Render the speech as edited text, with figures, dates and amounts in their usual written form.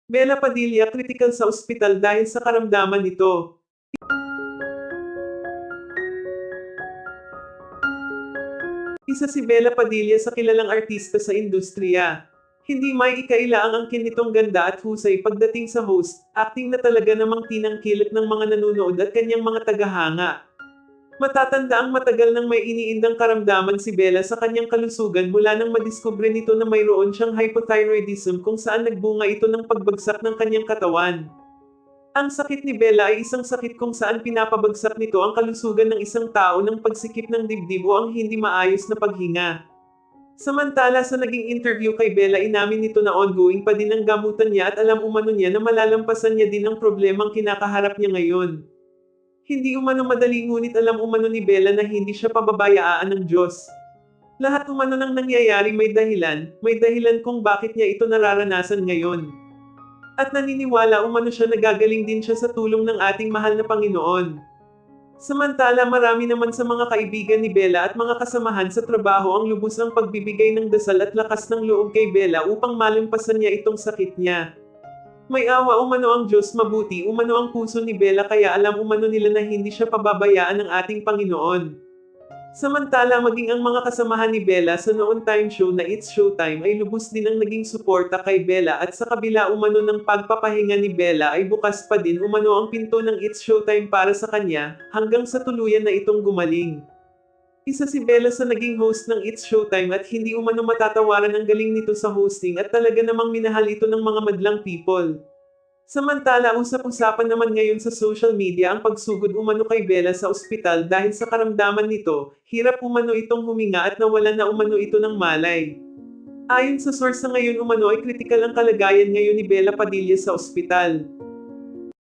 Bella Padilla kritikal sa ospital dahil sa karamdaman nito. Isa si Bella Padilla sa kilalang artista sa industriya. Hindi may ikailaang angkin nitong ganda at husay pagdating sa host, acting na talaga namang tinangkilik ng mga nanonood at kanyang mga tagahanga. Matatanda ang matagal nang may iniindang karamdaman si Bella sa kanyang kalusugan mula nang madiskubre nito na mayroon siyang hypothyroidism kung saan nagbunga ito ng pagbagsak ng kanyang katawan. Ang sakit ni Bella ay isang sakit kung saan pinapabagsak nito ang kalusugan ng isang tao ng pagsikip ng dibdib o ang hindi maayos na paghinga. Samantala sa naging interview kay Bella inamin nito na ongoing pa din ang gamutan niya at alam umano niya na malalampasan niya din ang problemang kinakaharap niya ngayon. Hindi umano madali ngunit alam umano ni Bella na hindi siya pababayaan ng Diyos. Lahat umano ng nangyayari may dahilan kung bakit niya ito nararanasan ngayon. At naniniwala umano siya na gagaling din siya sa tulong ng ating mahal na Panginoon. Samantala marami naman sa mga kaibigan ni Bella at mga kasamahan sa trabaho ang lubos ng pagbibigay ng dasal at lakas ng loob kay Bella upang malampasan niya itong sakit niya. May awa umano ang Diyos, mabuti umano ang puso ni Bella kaya alam umano nila na hindi siya pababayaan ng ating Panginoon. Samantala maging ang mga kasamahan ni Bella sa noon time show na It's Showtime ay lubos din ang naging suporta kay Bella at sa kabila umano ng pagpapahinga ni Bella ay bukas pa din umano ang pinto ng It's Showtime para sa kanya hanggang sa tuluyan na itong gumaling. Isa si Bella sa naging host ng It's Showtime at hindi umano matatawaran ang galing nito sa hosting at talaga namang minahal ito ng mga madlang people. Samantala usap-usapan naman ngayon sa social media ang pagsugod umano kay Bella sa ospital dahil sa karamdaman nito, hirap umano itong huminga at nawalan na umano ito ng malay. Ayon sa source sa ngayon umano ay kritikal ang kalagayan ngayon ni Bella Padilla sa ospital.